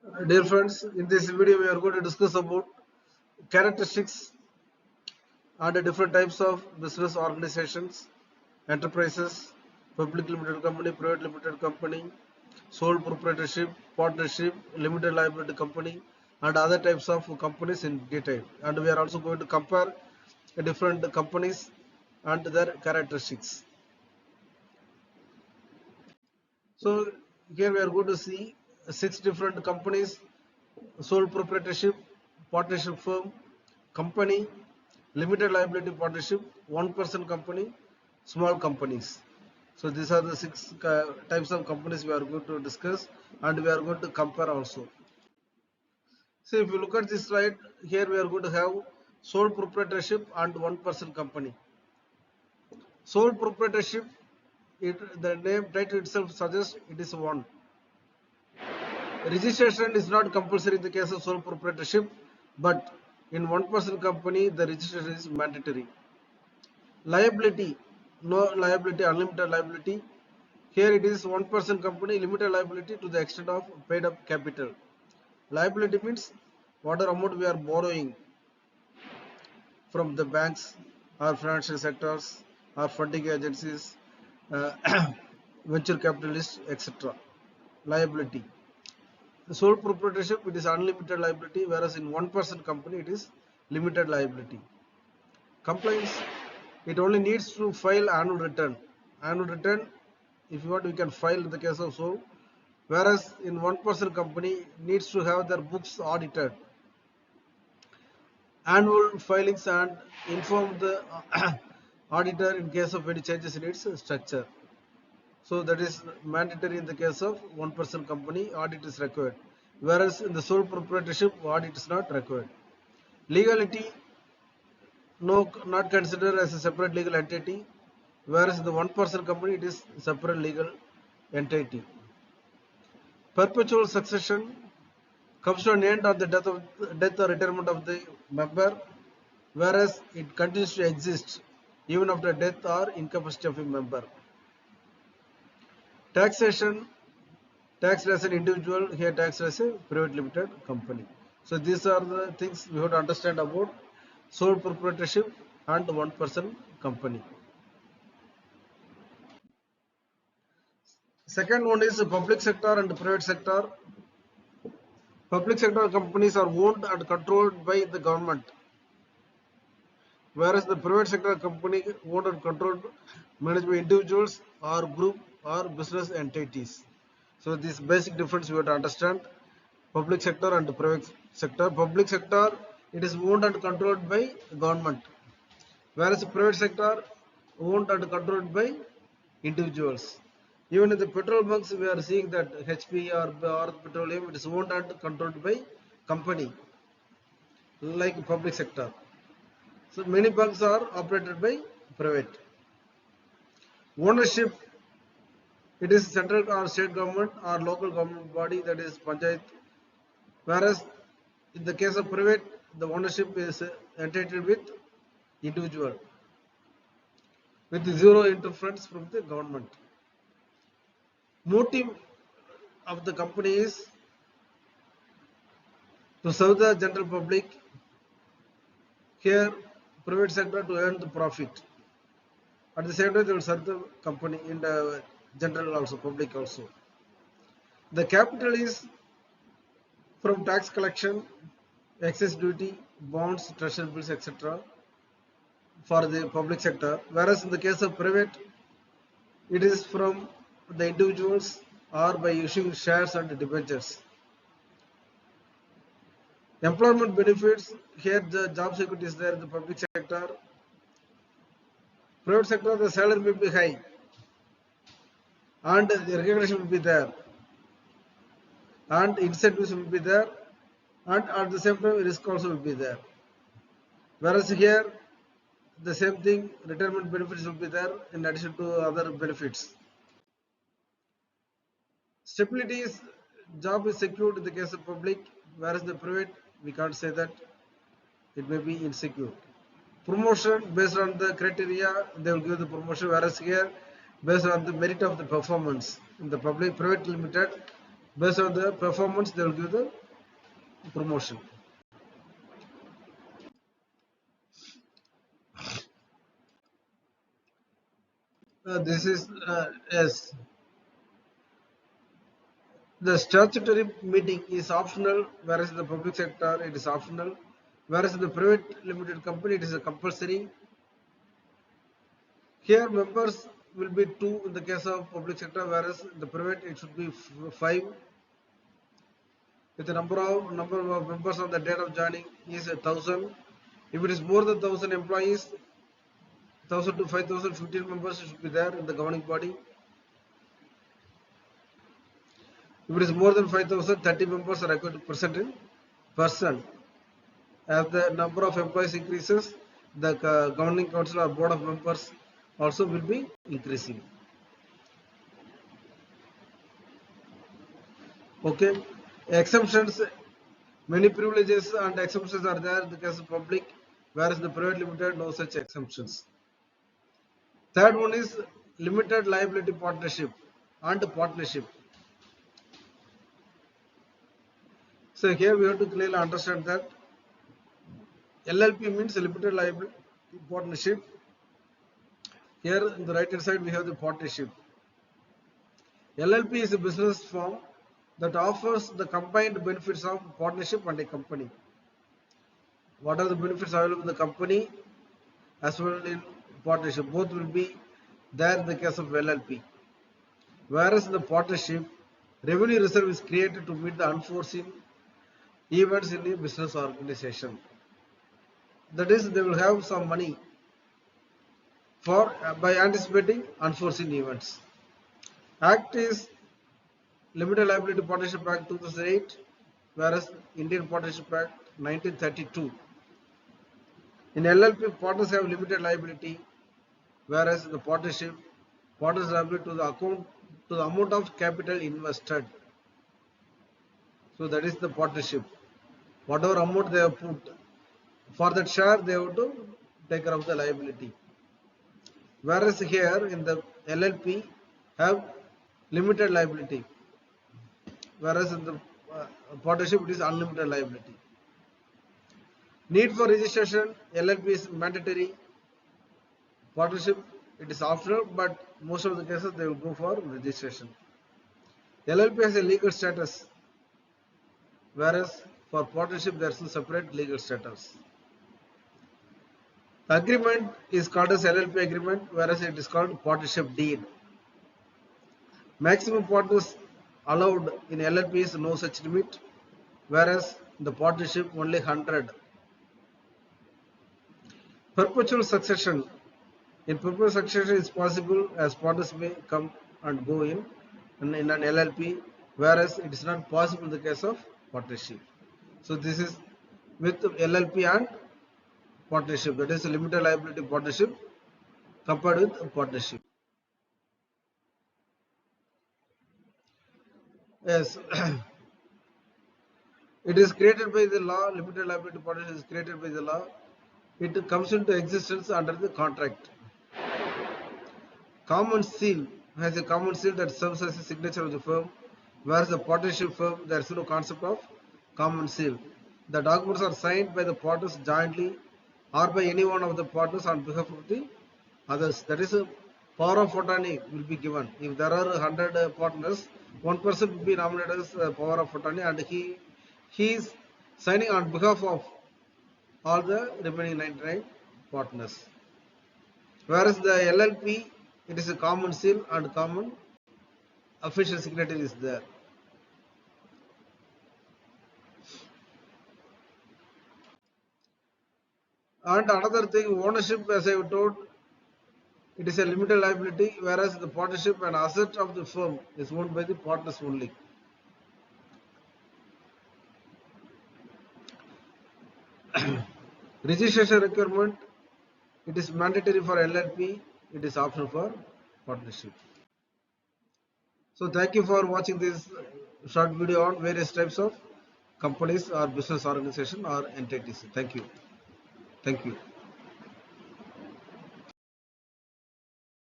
Dear friends, in this video we are going to discuss about characteristics and the different types of business organizations, enterprises, public limited company, private limited company, sole proprietorship, partnership, limited liability company, and other types of companies in detail. And we are also going to compare the different companies and their characteristics. So here we are going to see 6 different companies: sole proprietorship, partnership firm, company, limited liability partnership, one-person company, small companies. So these are the 6 types of companies we are going to discuss, and we are going to compare also. So if you look at this slide, here we are going to have sole proprietorship and one-person company. Sole proprietorship, the name title itself suggests it is one. Registration is not compulsory in the case of sole proprietorship, but in one-person company, the registration is mandatory. Liability, no liability, unlimited liability. Here it is one-person company, limited liability to the extent of paid-up capital. Liability means whatever amount we are borrowing from the banks or financial sectors or funding agencies, uh, venture capitalists, etc. Liability. The sole proprietorship, it is unlimited liability, whereas in one-person company, it is limited liability. Compliance, it only needs to file annual return. Annual return, if you want, we can file in the case of sole, whereas in one-person company, needs to have their books audited. Annual filings and inform the auditor in case of any changes in its structure. So that is mandatory in the case of one-person company, audit is required. Whereas in the sole proprietorship, audit is not required. Legality, no, not considered as a separate legal entity, whereas in the one-person company, it is separate legal entity. Perpetual succession comes to an end on the death or retirement of the member, whereas it continues to exist even after death or incapacity of a member. Taxation, taxed as an individual, here taxed as a private limited company. So these are the things we have to understand about sole proprietorship and one-person company. Second one is public sector and private sector. Public sector companies are owned and controlled by the government, whereas the private sector company owned and controlled managed by individuals or group or business entities. So this basic difference we have to understand. Public sector and private sector. Public sector, it is owned and controlled by government, whereas private sector owned and controlled by individuals. Even in the petrol bunks, we are seeing that HP or Bharat Petroleum, it is owned and controlled by company, like public sector. So many bunks are operated by private. Ownership, it is central or state government or local government body, that is panchayat, whereas in the case of private, the ownership is entitled with individual, with zero interference from the government. Motive of the company is to serve the general public. Here, private sector to earn the profit. At the same time, they will serve the company in the general also, public also. The capital is from tax collection, excess duty, bonds, treasury bills, etc. for the public sector, whereas in the case of private, it is from the individuals or by issuing shares and debentures. Employment benefits, here the job security is there in the public sector. Private sector, the salary will be high and the recognition will be there and incentives will be there, and at the same time risk also will be there. Whereas here, the same thing, retirement benefits will be there in addition to other benefits. Stability is, job is secured in the case of public, whereas the private, we can't say that, it may be insecure. Promotion based on the criteria, they will give the promotion, whereas here based on the merit of the performance. In the public private limited, Based on the performance, they will give the promotion. This is yes. The statutory meeting is optional, whereas in the public sector it is optional, whereas in the private limited company it is a compulsory. Here members will be 2 in the case of public sector, whereas in the private it should be 5. With the number of members on the date of joining is 1,000. If it is more than 1,000 employees, 1,000 to 5,000, 15 members should be there in the governing body. If it is more than 5,000, 30 members are required to present in person. As the number of employees increases, the governing council or board of members also will be increasing. Okay, exemptions, many privileges and exemptions are there in the case of public, whereas the private limited no such exemptions. Third one is limited liability partnership and partnership. So here we have to clearly understand that LLP means limited liability partnership. Here on the right hand side we have the partnership. LLP is a business firm that offers the combined benefits of partnership and a company. What are the benefits available in the company as well in partnership? Both will be there in the case of LLP. Whereas in the partnership, revenue reserve is created to meet the unforeseen events in a business organization. That is, they will have some money for by anticipating unforeseen events. Act is Limited Liability Partnership Act 2008, whereas Indian Partnership Act 1932. In LLP, partners have limited liability, whereas in the partnership, partners are liable to the amount of capital invested. So that is the partnership. Whatever amount they have put for that share, they have to take care of the liability. Whereas here in the LLP have limited liability, whereas in the partnership it is unlimited liability. Need for registration, LLP is mandatory, partnership it is optional, but most of the cases they will go for registration. LLP has a legal status, whereas for partnership there is a separate legal status. Agreement is called as LLP agreement, whereas it is called partnership deed. Maximum partners allowed in LLP is no such limit, whereas in the partnership only 100. Perpetual succession. In perpetual succession is possible as partners may come and go in an LLP, whereas it is not possible in the case of partnership. So this is with LLP and partnership, that is a limited liability partnership compared with a partnership. Yes, it is created by the law. Limited liability partnership is created by the law. It comes into existence under the contract. Common seal has a common seal that serves as a signature of the firm, whereas the partnership firm there is no concept of common seal. The documents are signed by the partners jointly or by any one of the partners on behalf of the others. That is, a power of attorney will be given. If there are 100 partners, one person will be nominated as power of attorney, and he is signing on behalf of all the remaining 99 partners. Whereas the LLP, it is a common seal and common official signature is there. And another thing, ownership, as I told, it is a limited liability, whereas the partnership and asset of the firm is owned by the partners only. Registration requirement, it is mandatory for LLP, it is optional for partnership. So thank you for watching this short video on various types of companies or business organization or entities. Thank you. Thank you.